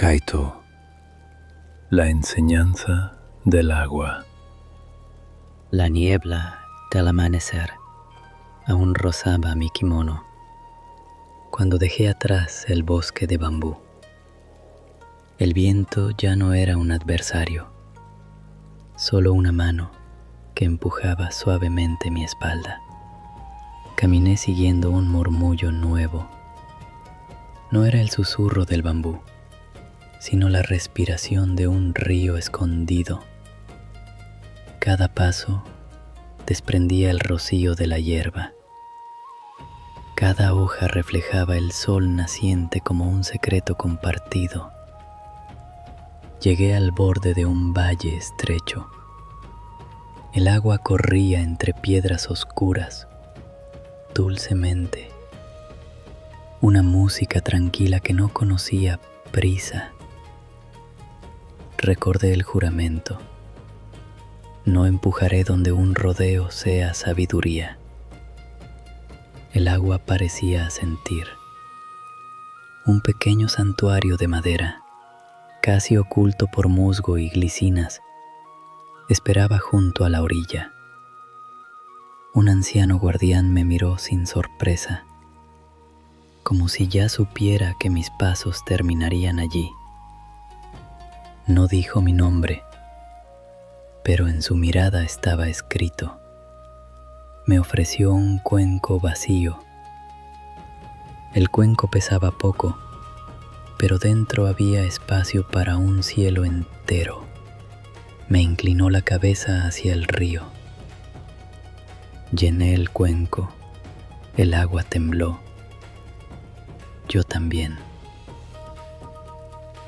Kaito, la enseñanza del agua. La niebla del amanecer aún rozaba mi kimono cuando dejé atrás el bosque de bambú. El viento ya no era un adversario, solo una mano que empujaba suavemente mi espalda. Caminé siguiendo un murmullo nuevo. No era el susurro del bambú, sino la respiración de un río escondido. Cada paso desprendía el rocío de la hierba. Cada hoja reflejaba el sol naciente como un secreto compartido. Llegué al borde de un valle estrecho. El agua corría entre piedras oscuras, dulcemente. Una música tranquila que no conocía prisa. Recordé el juramento. No empujaré donde un rodeo sea sabiduría. El agua parecía asentir. Un pequeño santuario de madera, casi oculto por musgo y glicinas, esperaba junto a la orilla. Un anciano guardián me miró sin sorpresa, como si ya supiera que mis pasos terminarían allí. No dijo mi nombre, pero en su mirada estaba escrito. Me ofreció un cuenco vacío. El cuenco pesaba poco, pero dentro había espacio para un cielo entero. Me inclinó la cabeza hacia el río. Llené el cuenco. El agua tembló. Yo también.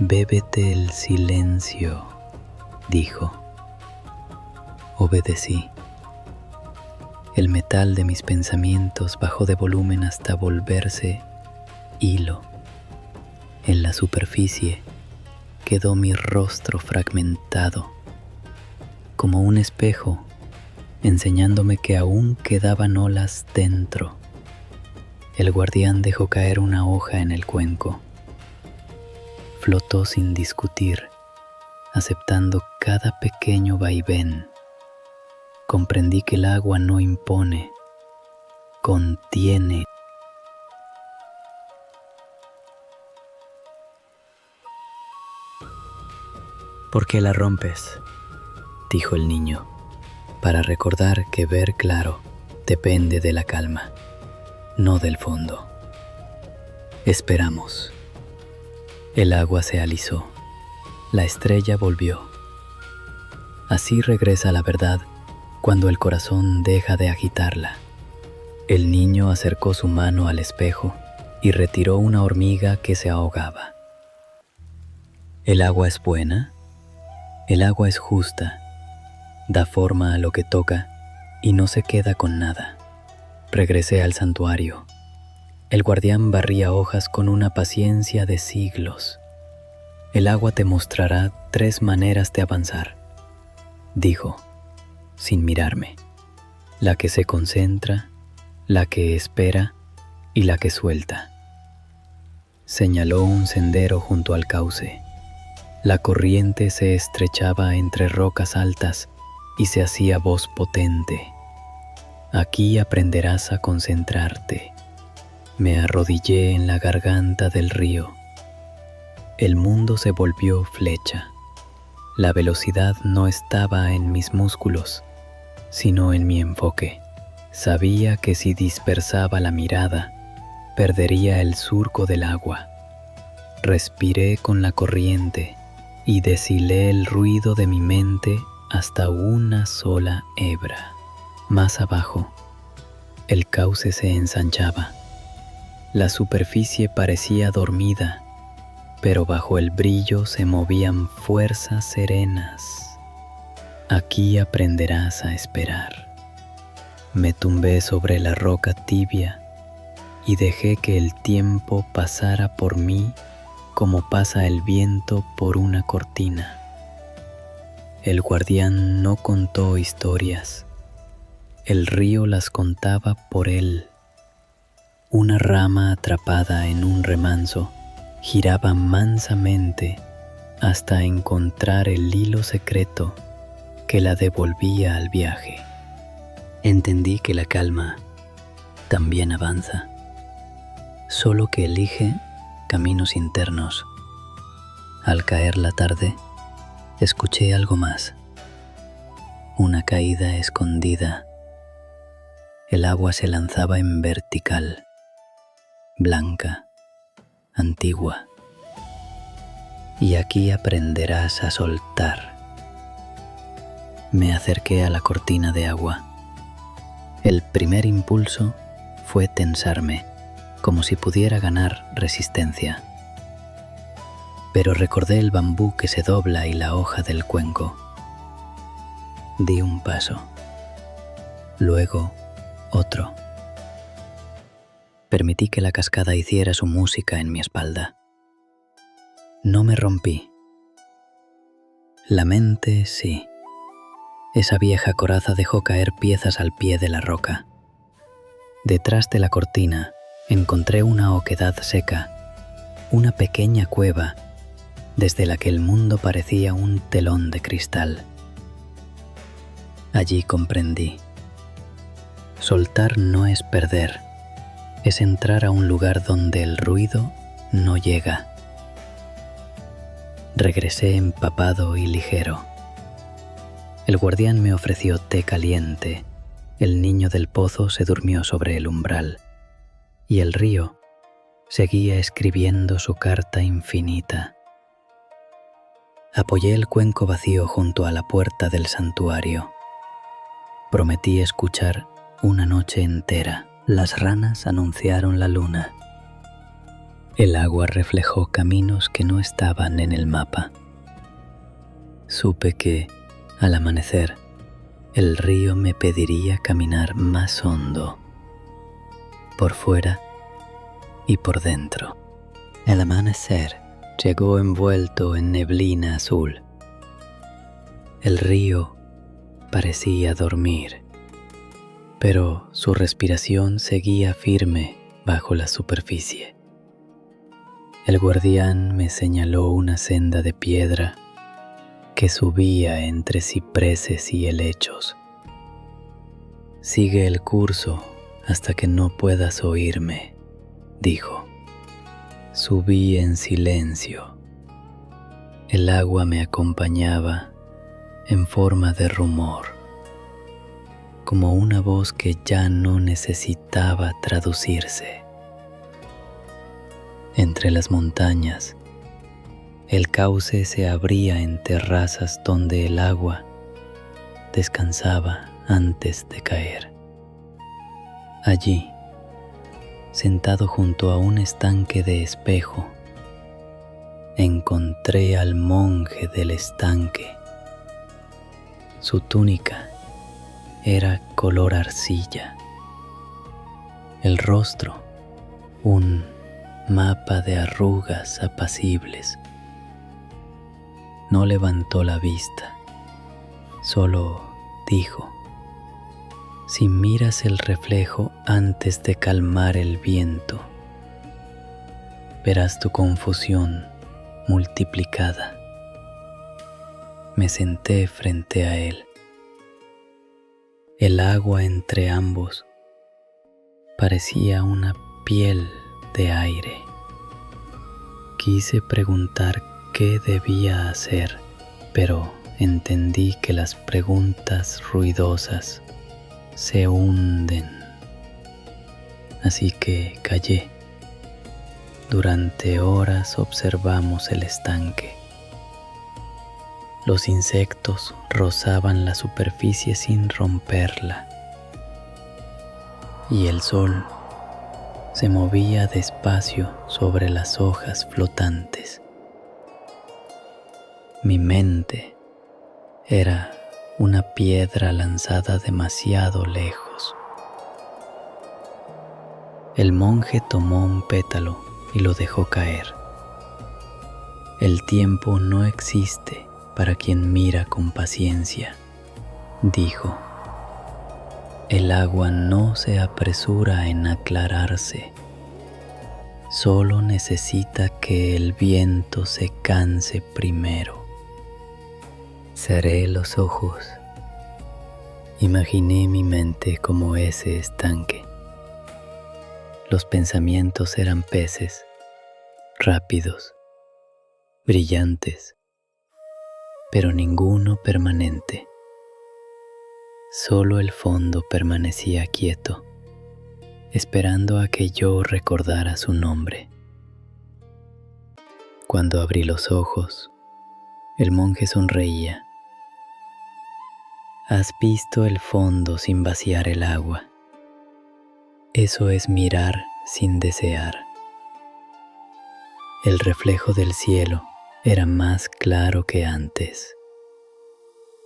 Bébete el silencio, dijo. Obedecí. El metal de mis pensamientos bajó de volumen hasta volverse hilo. En la superficie quedó mi rostro fragmentado, como un espejo, enseñándome que aún quedaban olas dentro. El guardián dejó caer una hoja en el cuenco. Flotó sin discutir, aceptando cada pequeño vaivén. Comprendí que el agua no impone, contiene. ¿Por qué la rompes?, dijo el niño, para recordar que ver claro depende de la calma, no del fondo. Esperamos. El agua se alisó. La estrella volvió. Así regresa la verdad cuando el corazón deja de agitarla. El niño acercó su mano al espejo y retiró una hormiga que se ahogaba. ¿El agua es buena? El agua es justa. Da forma a lo que toca y no se queda con nada. Regresé al santuario. El guardián barría hojas con una paciencia de siglos. El agua te mostrará 3 maneras de avanzar, dijo, sin mirarme. La que se concentra, la que espera y la que suelta. Señaló un sendero junto al cauce. La corriente se estrechaba entre rocas altas y se hacía voz potente. Aquí aprenderás a concentrarte. Me arrodillé en la garganta del río. El mundo se volvió flecha. La velocidad no estaba en mis músculos, sino en mi enfoque. Sabía que si dispersaba la mirada, perdería el surco del agua. Respiré con la corriente y deshilé el ruido de mi mente hasta una sola hebra. Más abajo, el cauce se ensanchaba. La superficie parecía dormida, pero bajo el brillo se movían fuerzas serenas. Aquí aprenderás a esperar. Me tumbé sobre la roca tibia y dejé que el tiempo pasara por mí como pasa el viento por una cortina. El guardián no contó historias. El río las contaba por él. Una rama atrapada en un remanso Giraba mansamente hasta encontrar el hilo secreto que la devolvía al viaje. Entendí que la calma también avanza, solo que elige caminos internos. Al caer la tarde, escuché algo más. Una caída escondida. El agua se lanzaba en vertical, blanca, antigua. Y aquí aprenderás a soltar. Me acerqué a la cortina de agua. El primer impulso fue tensarme, como si pudiera ganar resistencia. Pero recordé el bambú que se dobla y la hoja del cuenco. Di un paso, luego otro. Permití que la cascada hiciera su música en mi espalda. No me rompí. La mente sí. Esa vieja coraza dejó caer piezas al pie de la roca. Detrás de la cortina encontré una oquedad seca, una pequeña cueva desde la que el mundo parecía un telón de cristal. Allí comprendí. Soltar no es perder, es entrar a un lugar donde el ruido no llega. Regresé empapado y ligero. El guardián me ofreció té caliente, el niño del pozo se durmió sobre el umbral, y el río seguía escribiendo su carta infinita. Apoyé el cuenco vacío junto a la puerta del santuario. Prometí escuchar una noche entera. Las ranas anunciaron la luna. El agua reflejó caminos que no estaban en el mapa. Supe que, al amanecer, el río me pediría caminar más hondo, por fuera y por dentro. El amanecer llegó envuelto en neblina azul. El río parecía dormir, pero su respiración seguía firme bajo la superficie. El guardián me señaló una senda de piedra que subía entre cipreses y helechos. Sigue el curso hasta que no puedas oírme, dijo. Subí en silencio. El agua me acompañaba en forma de rumor, como una voz que ya no necesitaba traducirse. Entre las montañas, el cauce se abría en terrazas donde el agua descansaba antes de caer. Allí, sentado junto a un estanque de espejo, encontré al monje del estanque. Su túnica era color arcilla, el rostro un mapa de arrugas apacibles. No levantó la vista, solo dijo: si miras el reflejo antes de calmar el viento, verás tu confusión multiplicada. Me senté frente a él. El agua entre ambos parecía una piel de aire. Quise preguntar qué debía hacer, pero entendí que las preguntas ruidosas se hunden. Así que callé. Durante horas observamos el estanque. Los insectos rozaban la superficie sin romperla, y el sol se movía despacio sobre las hojas flotantes. Mi mente era una piedra lanzada demasiado lejos. El monje tomó un pétalo y lo dejó caer. El tiempo no existe para quien mira con paciencia, dijo. El agua no se apresura en aclararse. Solo necesita que el viento se canse primero. Cerré los ojos. Imaginé mi mente como ese estanque. Los pensamientos eran peces, rápidos, brillantes, pero ninguno permanente. Solo el fondo permanecía quieto, esperando a que yo recordara su nombre. Cuando abrí los ojos, el monje sonreía. ¿Has visto el fondo sin vaciar el agua? Eso es mirar sin desear. El reflejo del cielo era más claro que antes.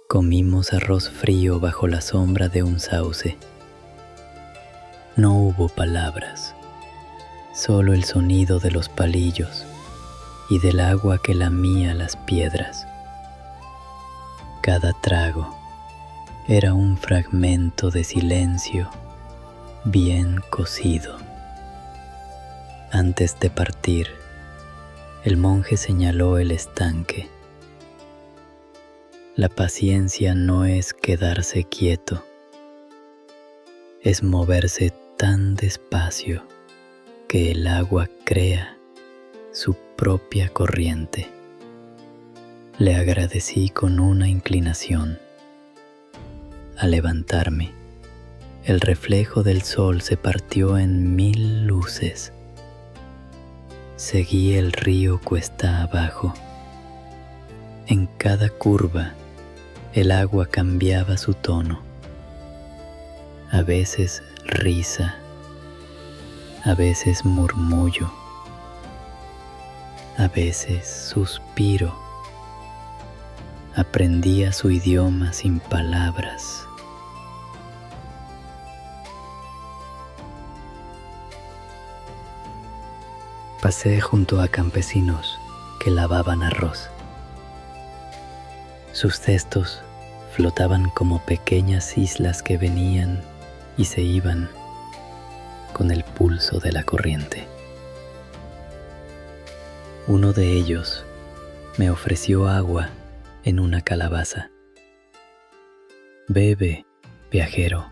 Comimos arroz frío bajo la sombra de un sauce. No hubo palabras, solo el sonido de los palillos y del agua que lamía las piedras. Cada trago era un fragmento de silencio bien cocido. Antes de partir, el monje señaló el estanque. La paciencia no es quedarse quieto, es moverse tan despacio que el agua crea su propia corriente. Le agradecí con una inclinación. Al levantarme, el reflejo del sol se partió en 1000 luces. Seguí el río cuesta abajo. En cada curva, el agua cambiaba su tono. A veces risa, a veces murmullo, a veces suspiro. Aprendía su idioma sin palabras. Pasé junto a campesinos que lavaban arroz. Sus cestos flotaban como pequeñas islas que venían y se iban con el pulso de la corriente. Uno de ellos me ofreció agua en una calabaza. Bebe, viajero.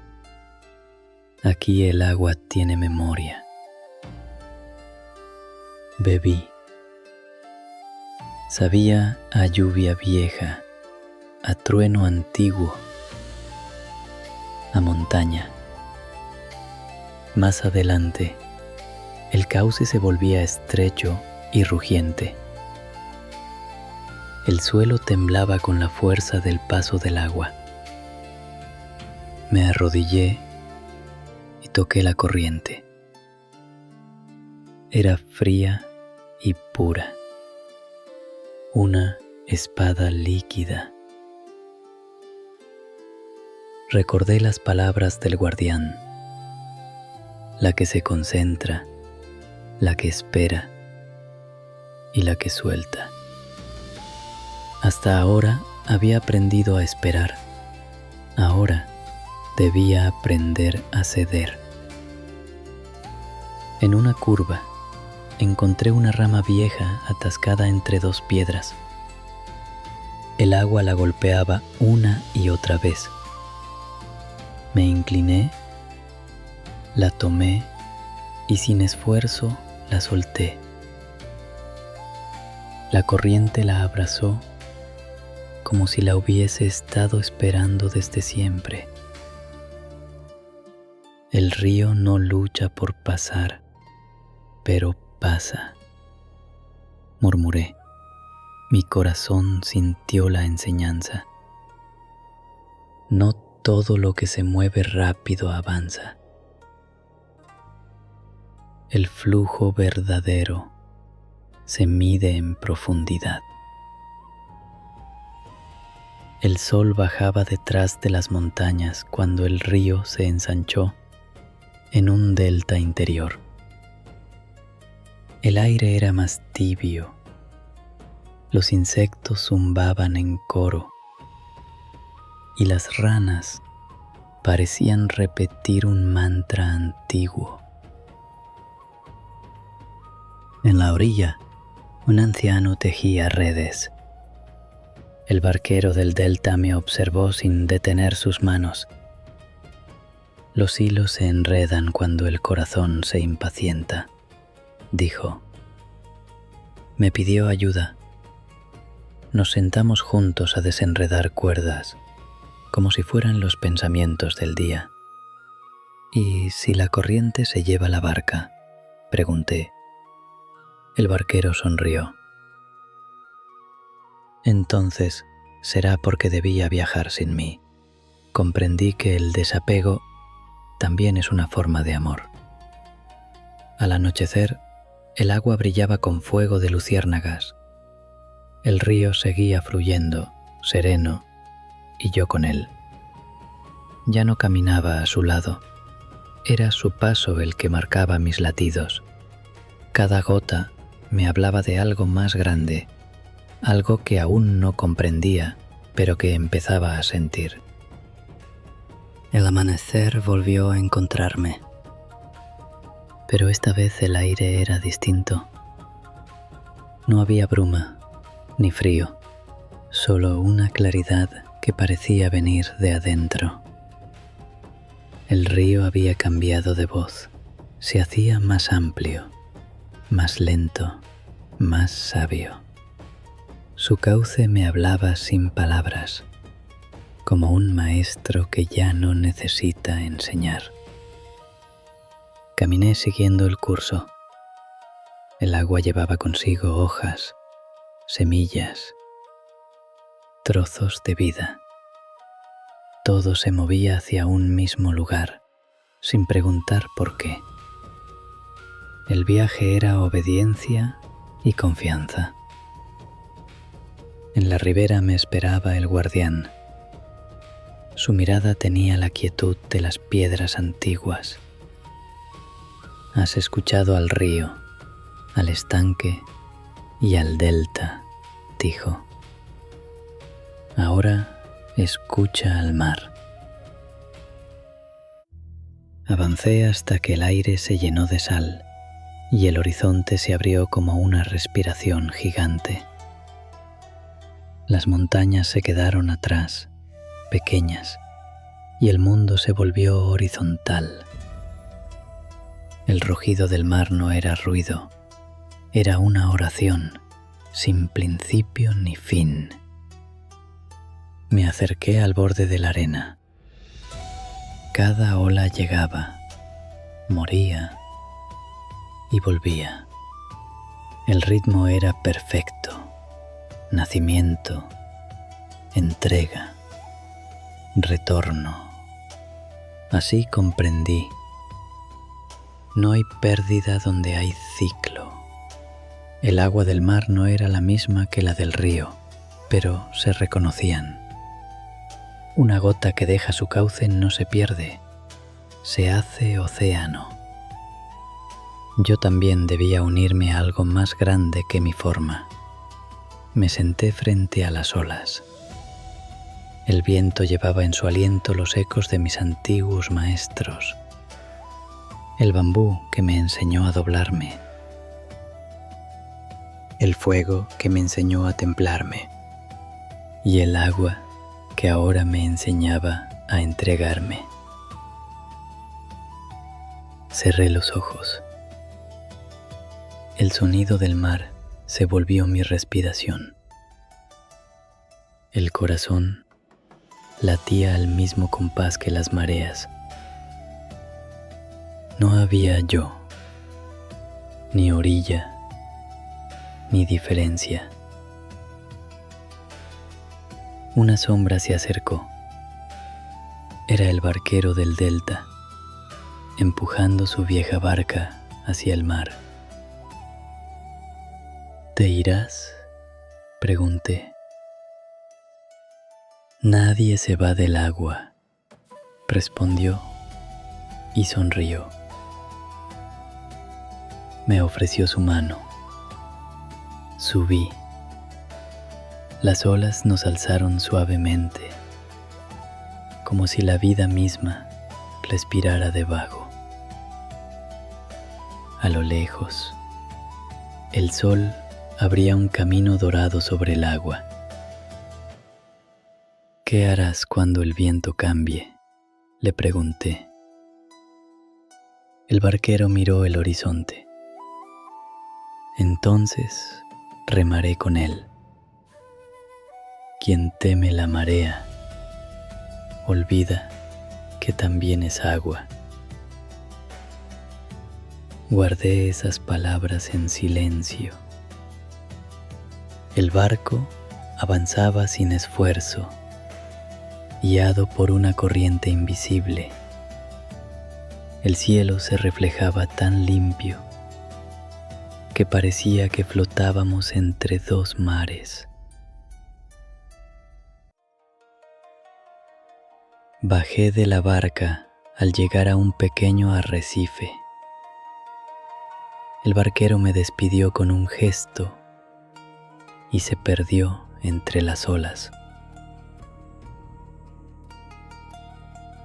Aquí el agua tiene memoria. Bebí. Sabía a lluvia vieja, a trueno antiguo, a montaña. Más adelante, el cauce se volvía estrecho y rugiente. El suelo temblaba con la fuerza del paso del agua. Me arrodillé y toqué la corriente. Era fría y pura, una espada líquida. Recordé las palabras del guardián, la que se concentra, la que espera y la que suelta. Hasta ahora había aprendido a esperar, ahora debía aprender a ceder. En una curva, encontré una rama vieja atascada entre dos piedras. El agua la golpeaba una y otra vez. Me incliné, la tomé y sin esfuerzo la solté. La corriente la abrazó como si la hubiese estado esperando desde siempre. El río no lucha por pasar, pero pasa, murmuré. Mi corazón sintió la enseñanza. No todo lo que se mueve rápido avanza. El flujo verdadero se mide en profundidad. El sol bajaba detrás de las montañas cuando el río se ensanchó en un delta interior. El aire era más tibio. Los insectos zumbaban en coro y las ranas parecían repetir un mantra antiguo. En la orilla, un anciano tejía redes. El barquero del delta me observó sin detener sus manos. Los hilos se enredan cuando el corazón se impacienta, dijo. Me pidió ayuda. Nos sentamos juntos a desenredar cuerdas, como si fueran los pensamientos del día. ¿Y si la corriente se lleva la barca?, pregunté. El barquero sonrió. Entonces será porque debía viajar sin mí. Comprendí que el desapego también es una forma de amor. Al anochecer, el agua brillaba con fuego de luciérnagas. El río seguía fluyendo, sereno, y yo con él. Ya no caminaba a su lado. Era su paso el que marcaba mis latidos. Cada gota me hablaba de algo más grande, algo que aún no comprendía, pero que empezaba a sentir. El amanecer volvió a encontrarme, pero esta vez el aire era distinto. No había bruma ni frío, solo una claridad que parecía venir de adentro. El río había cambiado de voz, se hacía más amplio, más lento, más sabio. Su cauce me hablaba sin palabras, como un maestro que ya no necesita enseñar. Caminé siguiendo el curso. El agua llevaba consigo hojas, semillas, trozos de vida. Todo se movía hacia un mismo lugar, sin preguntar por qué. El viaje era obediencia y confianza. En la ribera me esperaba el guardián. Su mirada tenía la quietud de las piedras antiguas. Has escuchado al río, al estanque y al delta, dijo. Ahora escucha al mar. Avancé hasta que el aire se llenó de sal y el horizonte se abrió como una respiración gigante. Las montañas se quedaron atrás, pequeñas, y el mundo se volvió horizontal. El rugido del mar no era ruido, era una oración, sin principio ni fin. Me acerqué al borde de la arena. Cada ola llegaba, moría y volvía. El ritmo era perfecto. Nacimiento, entrega, retorno. Así comprendí. No hay pérdida donde hay ciclo. El agua del mar no era la misma que la del río, pero se reconocían. Una gota que deja su cauce no se pierde, se hace océano. Yo también debía unirme a algo más grande que mi forma. Me senté frente a las olas. El viento llevaba en su aliento los ecos de mis antiguos maestros. El bambú que me enseñó a doblarme. El fuego que me enseñó a templarme. Y el agua que ahora me enseñaba a entregarme. Cerré los ojos. El sonido del mar se volvió mi respiración. El corazón latía al mismo compás que las mareas. No había yo, ni orilla, ni diferencia. Una sombra se acercó. Era el barquero del delta, empujando su vieja barca hacia el mar. ¿Te irás?, pregunté. Nadie se va del agua, respondió y sonrió. Me ofreció su mano. Subí. Las olas nos alzaron suavemente, como si la vida misma respirara debajo. A lo lejos, El sol abría un camino dorado sobre el agua. ¿Qué harás cuando el viento cambie?, le pregunté. El barquero miró el horizonte. Entonces remaré con él. Quien teme la marea, olvida que también es agua. Guardé esas palabras en silencio. El barco avanzaba sin esfuerzo, guiado por una corriente invisible. El cielo se reflejaba tan limpio que parecía que flotábamos entre dos mares. Bajé de la barca al llegar a un pequeño arrecife. El barquero me despidió con un gesto y se perdió entre las olas.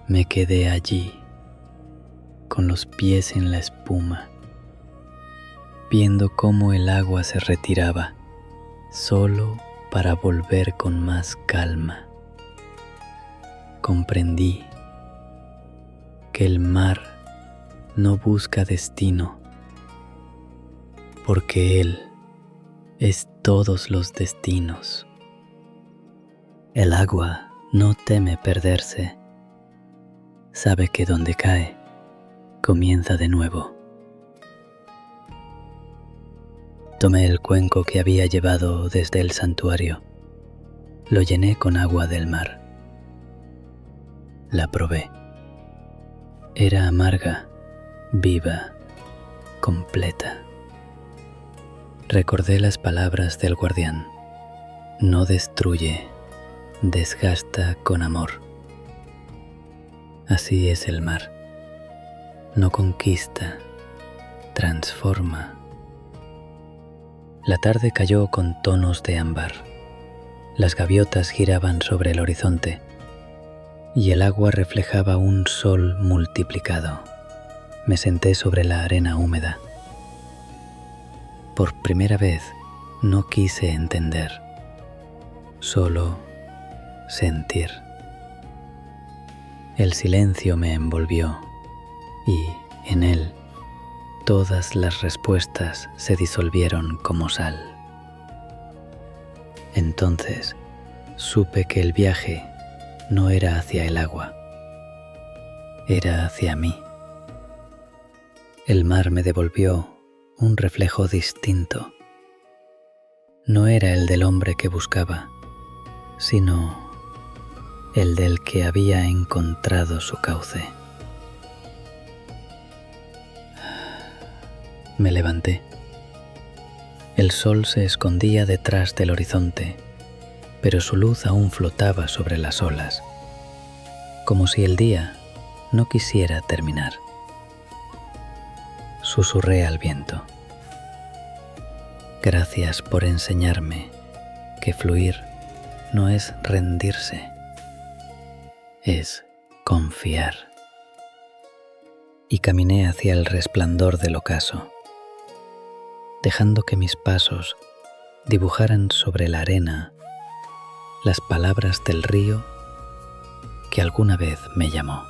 Me quedé allí, con los pies en la espuma, viendo cómo el agua se retiraba, solo para volver con más calma. Comprendí que el mar no busca destino, porque Él es todos los destinos. El agua no teme perderse, sabe que donde cae, comienza de nuevo. Tomé el cuenco que había llevado desde el santuario, lo llené con agua del mar. La probé. Era amarga, viva, completa. Recordé las palabras del guardián: no destruye, desgasta con amor. Así es el mar. No conquista, transforma. La tarde cayó con tonos de ámbar. Las gaviotas giraban sobre el horizonte y el agua reflejaba un sol multiplicado. Me senté sobre la arena húmeda. Por primera vez no quise entender, solo sentir. El silencio me envolvió y en él todas las respuestas se disolvieron como sal. Entonces supe que el viaje no era hacia el agua, era hacia mí. El mar me devolvió un reflejo distinto. No era el del hombre que buscaba, sino el del que había encontrado su cauce. Me levanté. El sol se escondía detrás del horizonte, pero su luz aún flotaba sobre las olas, como si el día no quisiera terminar. Susurré al viento: gracias por enseñarme que fluir no es rendirse, es confiar. Y caminé hacia el resplandor del ocaso, dejando que mis pasos dibujaran sobre la arena las palabras del río que alguna vez me llamó.